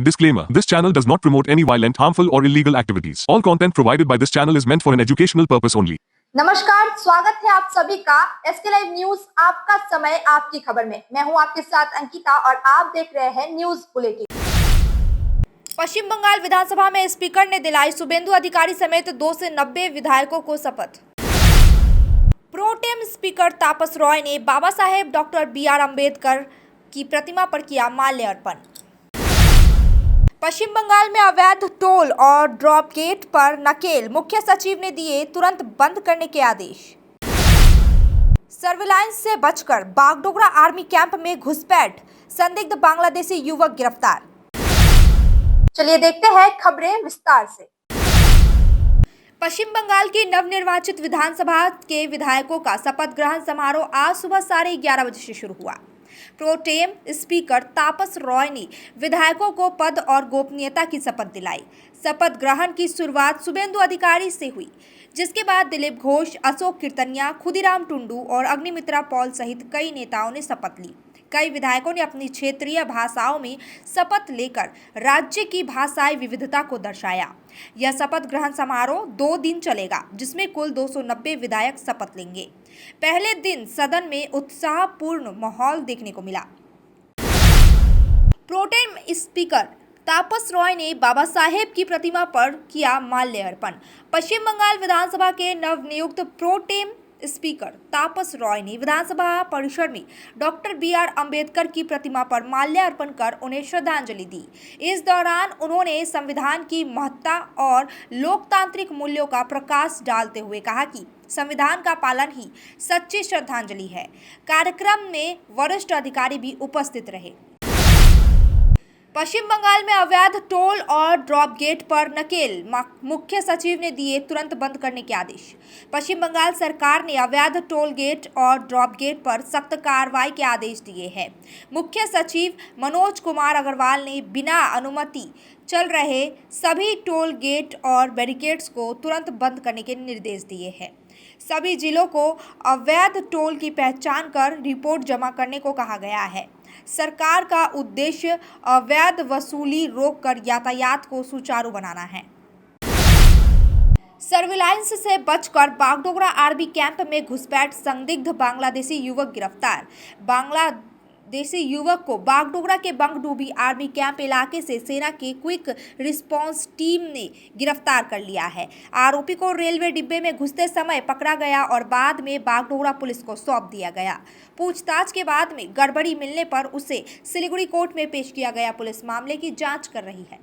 Disclaimer: This channel does not promote any violent, harmful, or illegal activities. All content provided by this channel is meant for an educational purpose only. नमस्कार, स्वागत है आप सभी का SK live news आपका समय आपकी खबर में। मैं हूं आपके साथ अंकिता और आप देख रहे हैं न्यूज बुलेटिन। पश्चिम बंगाल विधानसभा में स्पीकर ने दिलाई शुभेंदु अधिकारी समेत 2 से 90 विधायकों को शपथ। प्रोटेम स्पीकर तापस रॉय ने बाबा साहेब डॉक्टर BR अम्बेडकर की प्रतिमा पर किया माल्यार्पण। पश्चिम बंगाल में अवैध टोल और ड्रॉप गेट पर नकेल, मुख्य सचिव ने दिए तुरंत बंद करने के आदेश। सर्विलांस से बचकर बागडोगरा आर्मी कैंप में घुसपैठ, संदिग्ध बांग्लादेशी युवक गिरफ्तार। चलिए देखते हैं खबरें विस्तार से। पश्चिम बंगाल की नवनिर्वाचित विधानसभा के विधायकों का शपथ ग्रहण समारोह आज सुबह 11:30 बजे से शुरू हुआ। प्रोटेम स्पीकर तापस रॉय ने विधायकों को पद और गोपनीयता की शपथ दिलाई। शपथ ग्रहण की शुरुआत शुभेंदु अधिकारी से हुई, जिसके बाद दिलीप घोष, अशोक कीर्तनिया, खुदीराम टुंडू और अग्निमित्रा पॉल सहित कई नेताओं ने शपथ ली। कई विधायकों ने अपनी क्षेत्रीय भाषाओं में शपथ लेकर राज्य की भाषाई विविधता को दर्शाया। यह शपथ ग्रहण समारोह 2 दिन चलेगा, जिसमें कुल 290 विधायक शपथ लेंगे। पहले दिन सदन में उत्साहपूर्ण माहौल देखने को मिला। प्रोटेम स्पीकर तापस रॉय ने बाबा साहेब की प्रतिमा पर किया माल्यार्पण। पश्चिम बंगाल विधानसभा के नवनियुक्त प्रोटेम स्पीकर तापस रॉय ने विधानसभा परिसर में डॉक्टर BR अम्बेडकर की प्रतिमा पर माल्यार्पण कर उन्हें श्रद्धांजलि दी। इस दौरान उन्होंने संविधान की महत्ता और लोकतांत्रिक मूल्यों का प्रकाश डालते हुए कहा कि संविधान का पालन ही सच्ची श्रद्धांजलि है। कार्यक्रम में वरिष्ठ अधिकारी भी उपस्थित रहे। पश्चिम बंगाल में अवैध टोल और ड्रॉप गेट पर नकेल, मुख्य सचिव ने दिए तुरंत बंद करने के आदेश। पश्चिम बंगाल सरकार ने अवैध टोल गेट और ड्रॉप गेट पर सख्त कार्रवाई के आदेश दिए हैं। मुख्य सचिव मनोज कुमार अग्रवाल ने बिना अनुमति चल रहे सभी टोल गेट और बैरिकेड्स को तुरंत बंद करने के निर्देश दिए हैं। सभी जिलों को अवैध टोल की पहचान कर रिपोर्ट जमा करने को कहा गया है। सरकार का उद्देश्य अवैध वसूली रोककर यातायात को सुचारू बनाना है। सर्विलांस से बचकर बागडोगरा आर्मी कैंप में घुसपैठ, संदिग्ध बांग्लादेशी युवक गिरफ्तार। बांग्लादेशी युवक को बागडोगरा के बंगडूबी आर्मी कैंप इलाके से सेना की क्विक रिस्पांस टीम ने गिरफ्तार कर लिया है। आरोपी को रेलवे डिब्बे में घुसते समय पकड़ा गया और बाद में बागडोगरा पुलिस को सौंप दिया गया। पूछताछ के बाद में गड़बड़ी मिलने पर उसे सिलीगुड़ी कोर्ट में पेश किया गया। पुलिस मामले की जांच कर रही है।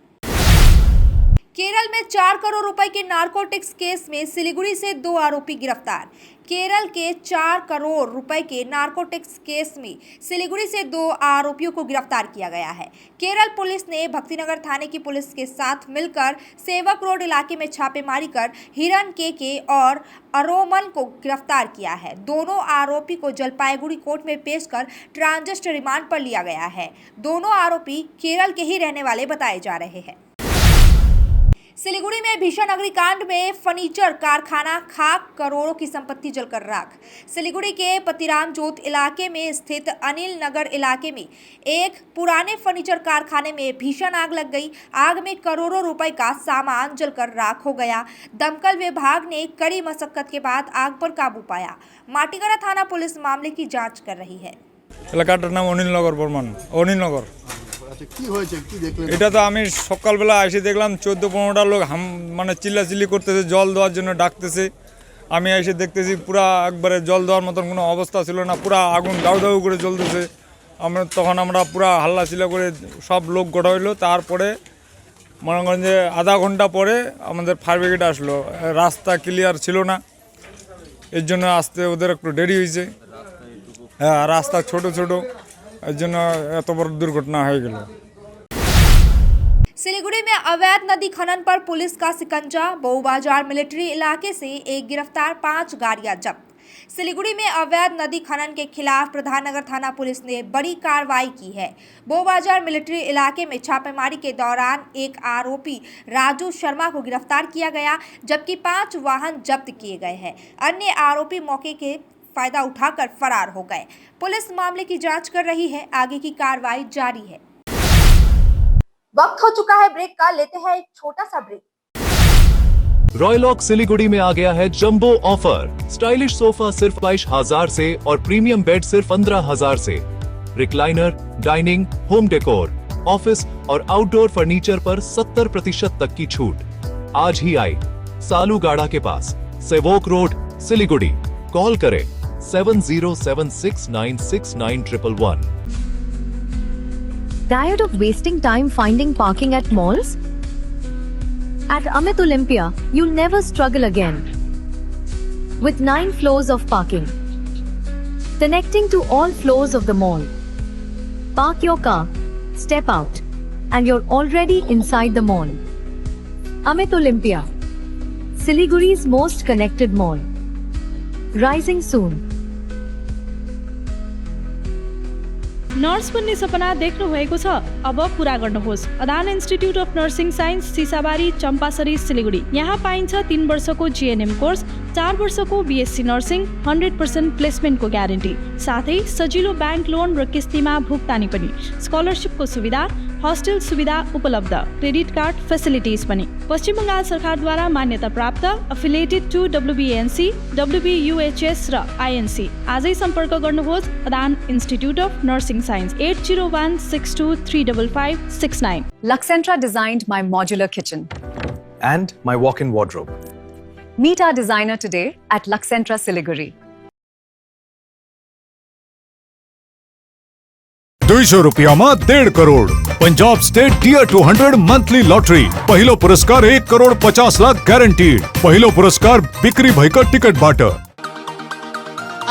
केरल में 4 करोड़ रुपए के नारकोटिक्स केस में सिलीगुड़ी से 2 आरोपी गिरफ्तार। केरल के 4 करोड़ रुपए के नारकोटिक्स केस में सिलीगुड़ी से 2 आरोपियों को गिरफ्तार किया गया है। केरल पुलिस ने भक्तिनगर थाने की पुलिस के साथ मिलकर सेवक रोड इलाके में छापेमारी कर हिरन के और अरोमन को गिरफ्तार किया है। दोनों आरोपी को जलपाईगुड़ी कोर्ट में पेश कर ट्रांजिट रिमांड पर लिया गया है। दोनों आरोपी केरल के ही रहने वाले बताए जा रहे हैं। सिलीगुड़ी में भीषण अग्निकांड में फर्नीचर कारखाना खाक, करोड़ों की संपत्ति जलकर राख। सिलीगुड़ी के पतिराम जोत इलाके में स्थित अनिल नगर इलाके में एक पुराने फर्नीचर कारखाने में भीषण आग लग गई। आग में करोड़ों रुपए का सामान जलकर राख हो गया। दमकल विभाग ने कड़ी मशक्कत के बाद आग पर काबू पाया। माटीगड़ा थाना पुलिस मामले की जाँच कर रही है। এলাকাটার নাম অনিলনগর বর্মান। অনিলনগর এটা তো আমি সকালবেলা এসে দেখলাম 14-15টা লোক মানে চিল্লাচিল্লি করতেছে, জল দেওয়ার জন্য ডাকতেছে। আমি এসে দেখতেছি পুরা একবারে জল দেওয়ার মতন কোনো অবস্থা ছিল না, পুরা আগুন দাউ দাউ করে জ্বলতেছে। তখন আমরা পুরা হাল্লাচিল্লা করে সব লোক গোটা হইলো। তারপরে মনে করেন যে আধা ঘন্টা পরে আমাদের ফায়ার ব্রিগেড আসলো। রাস্তা ক্লিয়ার ছিল না, এর জন্য আসতে ওদের একটু দেরি হয়েছে। হ্যাঁ, রাস্তা ছোট ছোট, এর জন্য এত বড় দুর্ঘটনা হয়ে গেল। सिलीगुड़ी में अवैध नदी खनन पर पुलिस का सिकंजा, बहुबाजार मिलिट्री इलाके से एक गिरफ्तार, 5 गाड़ियां जब्त। सिलीगुड़ी में अवैध नदी खनन के खिलाफ प्रधाननगर थाना पुलिस ने बड़ी कार्रवाई की है। बहुबाजार मिलिट्री इलाके में छापेमारी के दौरान एक आरोपी राजू शर्मा को गिरफ्तार किया गया, जबकि 5 वाहन जब्त किए गए हैं। अन्य आरोपी मौके के फायदा उठाकर फरार हो गए। पुलिस मामले की जांच कर रही है। आगे की कार्रवाई जारी है। वक्त हो चुका है ब्रेक का, लेते हैं एक छोटा सा ब्रेक। रॉयलॉक सिलीगुड़ी में आ गया है जंबो ऑफर। स्टाइलिश सोफा सिर्फ 22,000 से और प्रीमियम बेड सिर्फ 15,000 से। Recliner, dining, home decor, office और आउटडोर फर्नीचर पर 70% तक की छूट। आज ही आई सालूगाड़ा के पास, सेवोक रोड, सिलीगुड़ी। कॉल करें 7076969111। Tired of wasting time finding parking at malls? At Amit Olympia, you'll never struggle again. With 9 floors of parking, connecting to all floors of the mall. Park your car, step out, and you're already inside the mall. Amit Olympia, Siliguri's most connected mall. Rising soon. Nurse बन्ने सपना देख्नु भएको छ? अब पूरा गर्नुहोस्। Adan institute of nursing science, Sisabari, Champasari, Siliguri. यहाँ पाइन्छ 3 वर्षको जीएनएम कोर्स, 4 वर्षको बीएससी नर्सिङ, 100% प्लेसमेन्टको ग्यारेन्टी, साथै सजिलो ब्याङ्क लोन र किस्तीमा भुक्तानी पनि। स्कलरसिपको सुविधा, हस्टेल सुविधा उपलब्ध, क्रेडिट कार्ड फेसिलिटिज पनि। पश्चिम बङ्गाल सरकारद्वारा मान्यता प्राप्त, एफिलिएटेड टु डब्ल्युबिएनसी, डब्ल्युबियुएचएस र आइएनसी। आजै सम्पर्क गर्नुहोस् Adan institute of nursing science, 8016235569। Luxentra designed my modular kitchen. And my walk-in wardrobe. Meet our designer today at Luxentra Siliguri. 200 रुपयाમાં 1.5 crore. Punjab state dear 200 monthly lottery. पहिलो पुरस्कार 1 करोड़ 50 लाख गारंटीड. पहिलो पुरस्कार बिक्री भएका टिकट बाट.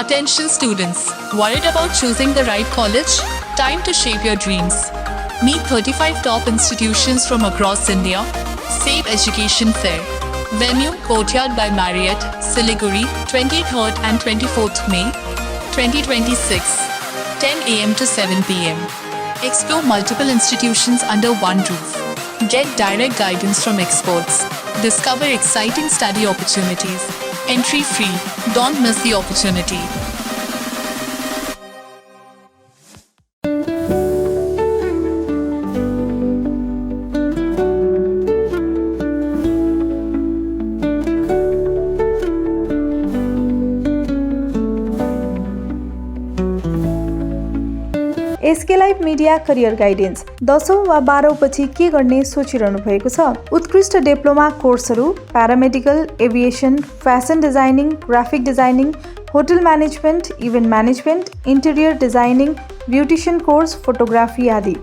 Attention students, worried about choosing the right college? Time to shape your dreams. Meet 35 top institutions from across India. Save Education Fair. Venue Courtyard by Marriott, Siliguri, 23rd and 24th May, 2026, 10 a.m. to 7 p.m. Explore multiple institutions under one roof. Get direct guidance from experts. Discover exciting study opportunities. Entry free. Don't miss the opportunity. SK live media career guidance. 10औं वा 12औं पछि के गर्ने सोचिरहनु भएको छ? उत्कृष्ट डिप्लोमा कोर्सहरू paramedical, aviation, fashion designing, graphic designing, hotel management, event management, interior designing, beautician course, photography आदि।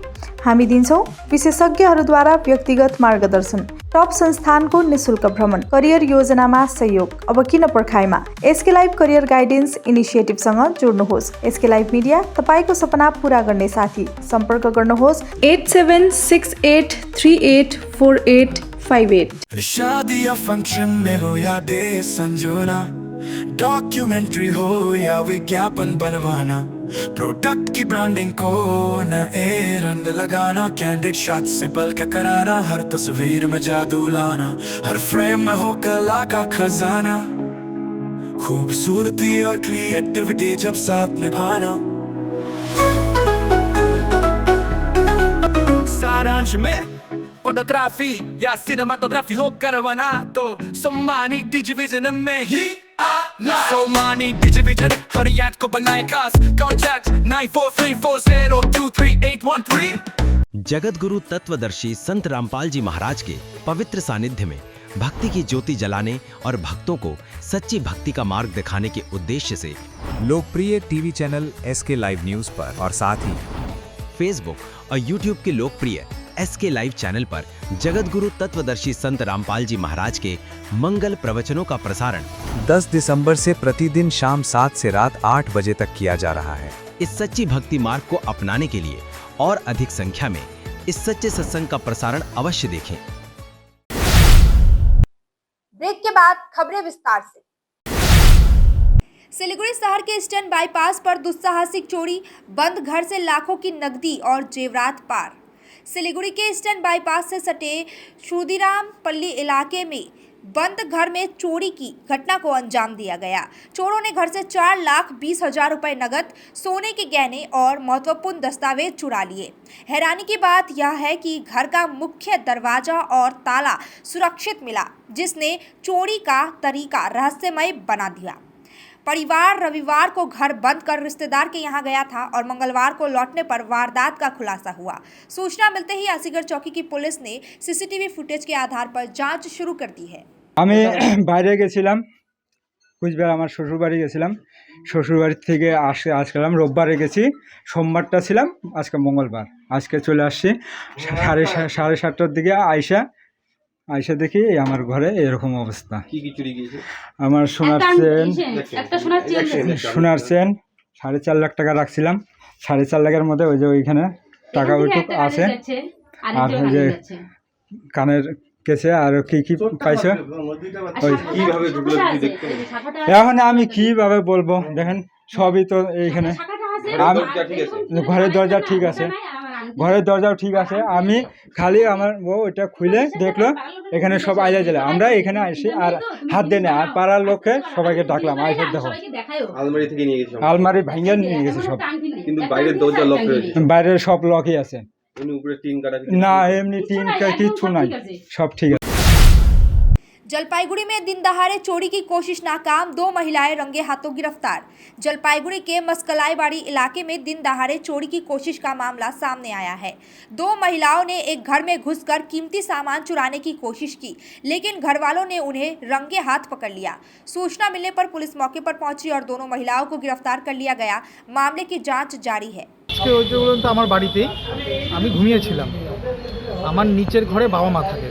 हामी दिन्छौँ विशेषज्ञहरूद्वारा व्यक्तिगत मार्गदर्शन, टप संस्थानको निशुल्क भ्रमण, करियर योजनामा सहयोग। अब किन पर्खाइमा? एसके लाइभ करियर गाइडेन्स इनिसिएटिभसँग जोड्नुहोस्। एसके लाइभ मिडिया, तपाईको सपना पूरा गर्ने साथी। सम्पर्क गर्नुहोस् 8768384858। शादी या फंक्शन में हो या डे संजोना, डॉक्यूमेंट्री हो या विज्ञापन बनवाना, प्रोडक्ट की ब्रांडिंग को नए रंग लगाना, कैंडिड शॉट से पल के कराना, हर तस्वीर में जादू लाना, हर फ्रेम में हो कला का खजाना, खूबसूरती और क्रिएटिविटी जब साथ निभाना। सारांश में फोटोग्राफी या सिनेमाटोग्राफी हो करवाना तो सम्मानित डिजिविजन में ही आना। सम्मानित डिजिविजन फरियाद को बनाए खास। कॉन्टैक्ट 9434023813। जगत गुरु तत्वदर्शी संत रामपाल जी महाराज के पवित्र सानिध्य में भक्ति की ज्योति जलाने और भक्तों को सच्ची भक्ति का मार्ग दिखाने के उद्देश्य से लोकप्रिय TV channel SK live news पर और साथ ही फेसबुक और यूट्यूब के लोकप्रिय एसके लाइव चैनल पर जगत गुरु तत्वदर्शी संत रामपाल जी महाराज के मंगल प्रवचनों का प्रसारण 10 दिसंबर से प्रतिदिन शाम 7 से रात 8 बजे तक किया जा रहा है। इस सच्ची भक्ति मार्ग को अपनाने के लिए और अधिक संख्या में इस सच्चे सत्संग का प्रसारण अवश्य देखें। ब्रेक के बाद खबरें विस्तार से। सिलीगुड़ी शहर के ईस्टर्न बाईपास पर दुस्साहसिक चोरी, बंद घर से लाखों की नकदी और जेवरात पार। सिलीगुड़ी के ईस्टर्न बाईपास से सटे शुदीराम पल्ली इलाके में बंद घर में चोरी की घटना को अंजाम दिया गया। चोरों ने घर से 4,20,000 रुपए नगद, सोने के गहने और महत्वपूर्ण दस्तावेज चुरा लिए। हैरानी की बात यह है कि घर का मुख्य दरवाजा और ताला सुरक्षित मिला, जिसने चोरी का तरीका रहस्यमय बना दिया। परिवार रविवार को घर बंद कर रिश्तेदार के यहां गया था और मंगलवार को लौटने पर वारदात का खुलासा हुआ। सूचना मिलते ही आसीगढ़ चौकी की पुलिस ने सीसीटीवी फुटेज के आधार पर जांच शुरू कर दी है। আমি বাইরে গেছিলাম, কুচবিহার আমার শ্বশুরবাড়ি গেছিলাম। শ্বশুরবাড়ি থেকে আসলাম রোববারে গেছি, সোমবারটা ছিলাম, আজকে মঙ্গলবার। আজকে চলে আসছি সাড়ে সাতটার দিকে আইসা দেখি আমার ঘরে এরকম অবস্থা। আমার সোনার চেন 4.5 লাখ টাকা রাখছিলাম। 4.5 লাখের মধ্যে ওই যে ওইখানে টাকা ওইটুক আছে, আর ওই যে কানের কেছে আর কি কি পাইছে। এখন আমি কিভাবে বলবো, দেখেন সবই তো এইখানে। ঘরের দরজা ঠিক আছে, ঘরের দরজাও ঠিক আছে। আমি খালি আমার ওইটা খুলে দেখলো, এখানে সব আইলা জেলা। আমরা এখানে আসি আর হাত দিয়ে না, আর পাড়ার লোককে সবাইকে ডাকলাম, আইসে দেখো আলমারি থেকে নিয়ে গেছে, আলমারি ভাঙিয়ে নিয়ে গেছে সব, কিন্তু বাইরের দরজা লক রয়েছে, বাইরের সব লকই আছে। উপরে টিন কাটা না, এমনি টিন কিছু নাই, সব ঠিক আছে। जलपाईगुड़ी में दिन दहाड़े चोरी की कोशिश नाकाम, 2 महिलाएं रंगे हाथों गिरफ्तार। जलपाईगुड़ी के मस्कलाईबाड़ी इलाके में दिन दहाड़े चोरी की कोशिश का मामला सामने आया है। 2 महिलाओं ने एक घर में घुसकर कीमती सामान चुराने की कोशिश की, लेकिन घर वालों ने उन्हें रंगे हाथ पकड़ लिया। सूचना मिलने पर पुलिस मौके पर पहुंची और दोनों महिलाओं को गिरफ्तार कर लिया गया। मामले की जाँच जारी है। আমার বাড়িতে আমি ঘুমিয়েছিলাম, আমার নিচের ঘরে বাবা মা থাকে।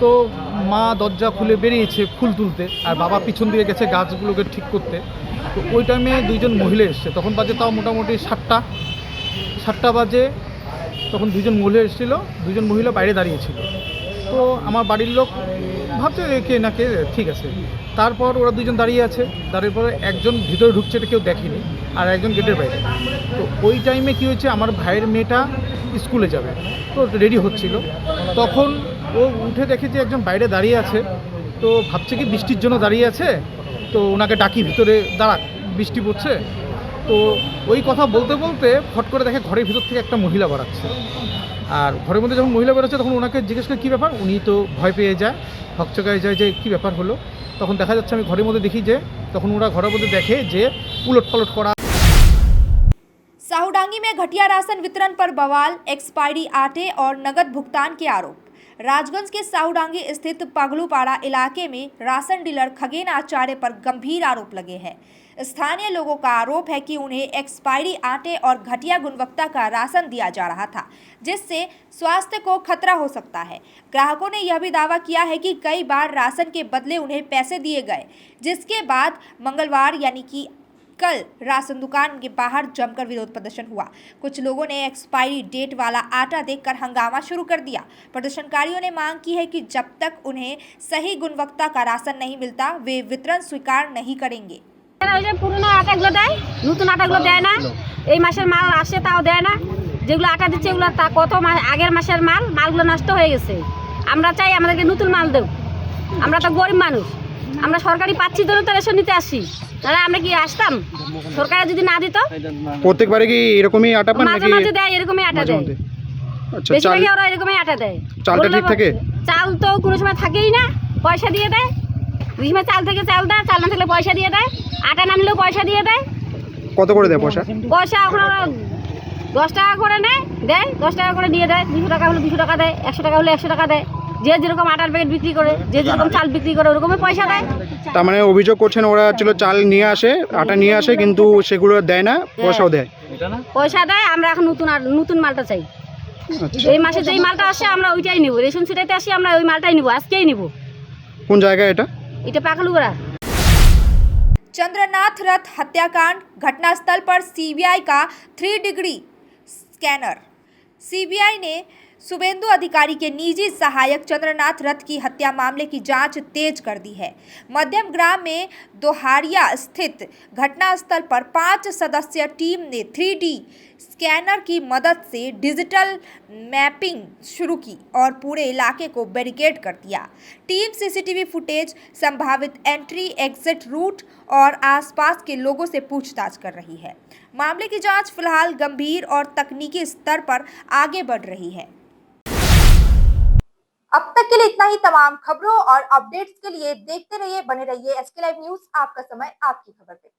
তো মা দরজা খুলে বেরিয়েছে ফুল তুলতে, আর বাবা পিছন দিয়ে গেছে গাছগুলোকে ঠিক করতে। তো ওই টাইমে 2জন মহিলা এসছে, তখন বাজে তাও মোটামুটি 7টা বাজে। তখন 2জন মহিলা এসেছিল, 2জন মহিলা বাইরে দাঁড়িয়েছিল। তো আমার বাড়ির লোক ভাবছে কে না কে, ঠিক আছে। তারপর ওরা 2জন দাঁড়িয়ে আছে, দাঁড়িয়ে পরে একজন ভিতরে ঢুকছে, এটা কেউ দেখেনি, আর একজন গেটের বাইরে। তো ওই টাইমে কী হয়েছে, আমার ভাইয়ের মেয়েটা স্কুলে যাবে, তো রেডি হচ্ছিল। তখন ও উঠে দেখে যে একজন বাইরে দাঁড়িয়ে আছে, তো ভাবছে কি বৃষ্টির জন্য দাঁড়িয়ে আছে, তো ওনাকে ডাকি ভিতরে দাঁড়াক, বৃষ্টি পড়ছে। তো ওই কথা বলতে বলতে ফট করে দেখে ঘরের ভিতর থেকে একটা মহিলা বেরাচ্ছে। আর ঘরের মধ্যে যখন মহিলা বেরোচ্ছে, তখন ওনাকে জিজ্ঞেস করে কী ব্যাপার, উনি তো ভয় পেয়ে যায়, হকচকায় যায় যে কী ব্যাপার হলো। তখন দেখা যাচ্ছে আমি ঘরের মধ্যে দেখি যে তখন ওরা ঘরের মধ্যে দেখে যে উলটপালট করা। साहूडांगी में घटिया राशन वितरण पर बवाल, एक्सपायरी आटे और नगद भुगतान के आरोप। राजगंज के साहूडांगी स्थित पगलूपाड़ा इलाके में राशन डीलर खगेन आचार्य पर गंभीर आरोप लगे हैं। स्थानीय लोगों का आरोप है कि उन्हें एक्सपायरी आटे और घटिया गुणवत्ता का राशन दिया जा रहा था, जिससे स्वास्थ्य को खतरा हो सकता है। ग्राहकों ने यह भी दावा किया है कि कई बार राशन के बदले उन्हें पैसे दिए गए, जिसके बाद मंगलवार यानी कि कल राशन दुकान के बाहर जमकर विरोध प्रदर्शन हुआ। कुछ लोगों ने एक्सपायरी डेट वाला आटा देखकर हंगामा शुरू कर दिया। प्रदर्शनकारियों ने मांग की है कि जब तक उन्हें सही गुणवत्ता का राशन नहीं मिलता, वे वितरण स्वीकार नहीं करेंगे। পুরনো আটাগুলো দেয়, নতুন আটাগুলো দেয় না। এই মাসের মাল আসে তাও দেয় না। যেগুলো আটা দিচ্ছে এগুলো তা কত আগের মাসের মালগুলো নষ্ট হয়ে গেছে। আমরা চাই আমাদেরকে নতুন মাল দেব। আমরা তো গরিব মানুষ, আমরা সরকারি পাচ্ছি জন্য তো রেশন নিতে আসি, তাহলে আমরা কি আসতাম? সরকার যদি না দিত। প্রত্যেকবারে কি এরকমই আটা পান নাকি? মাঝে মাঝে দেয়, এরকমই আটা দেয়। আচ্ছা, বেশিরভাগই ওরা এরকমই আটা দেয়। চালটা ঠিক থাকে? চাল তো কোনো সময় থাকেই না, পয়সা দিয়ে দেয়। দুই সময় চাল থেকে চাল দেয়, চাল না থাকলে পয়সা দিয়ে দেয়। আটা না নিলেও পয়সা দিয়ে দেয়। কত করে দেয় পয়সা? পয়সা এখন ওরা 10 টাকা করে নেয়, দেয় 10 টাকা করে দিয়ে দেয়। 200 টাকা হলে 200 টাকা দেয়, 100 টাকা হলে 100 টাকা দেয়। যে যেরকম আটার প্যাকেট বিক্রি করে, যে যেরকম চাল বিক্রি করে, ওরকমই পয়সা দেয়। তার মানে অভিযোগ করছেন ওরা ছিল চাল নিয়ে আসে, আটা নিয়ে আসে, কিন্তু সেগুলো দেয় না, পয়সাও দেয়। পয়সা দেয়। আমরা এখন নতুন মালটা চাই। এই মাসে যেই মালটা আসে আমরা ওইটাই নিব। রেশন সিটাইতে আসি আমরা ওই মালটাই নিব, আজকেই নিব। কোন জায়গায় এটা? এটা পাকলুগড়া। चंद्रनाथ रथ हत्याकांड, घटनास्थल पर सीबीआई का 3 डिग्री स्कैनर। सीबीआई ने शुभेंदु अधिकारी के निजी सहायक चंद्रनाथ रथ की हत्या मामले की जांच तेज कर दी है। मध्यम ग्राम में दोहारिया स्थित घटनास्थल पर 5 सदस्यीय टीम ने 3D स्कैनर की मदद से डिजिटल मैपिंग शुरू की और पूरे इलाके को बैरिकेड कर दिया। टीम सीसीटीवी फुटेज, संभावित एंट्री एग्जिट रूट और आसपास के लोगों से पूछताछ कर रही है। मामले की जांच फिलहाल गंभीर और तकनीकी स्तर पर आगे बढ़ रही है। अब तक के लिए इतना ही। तमाम खबरों और अपडेट्स के लिए देखते रहिए, बने रहिए SK लाइव न्यूज। आपका समय, आपकी खबर पे।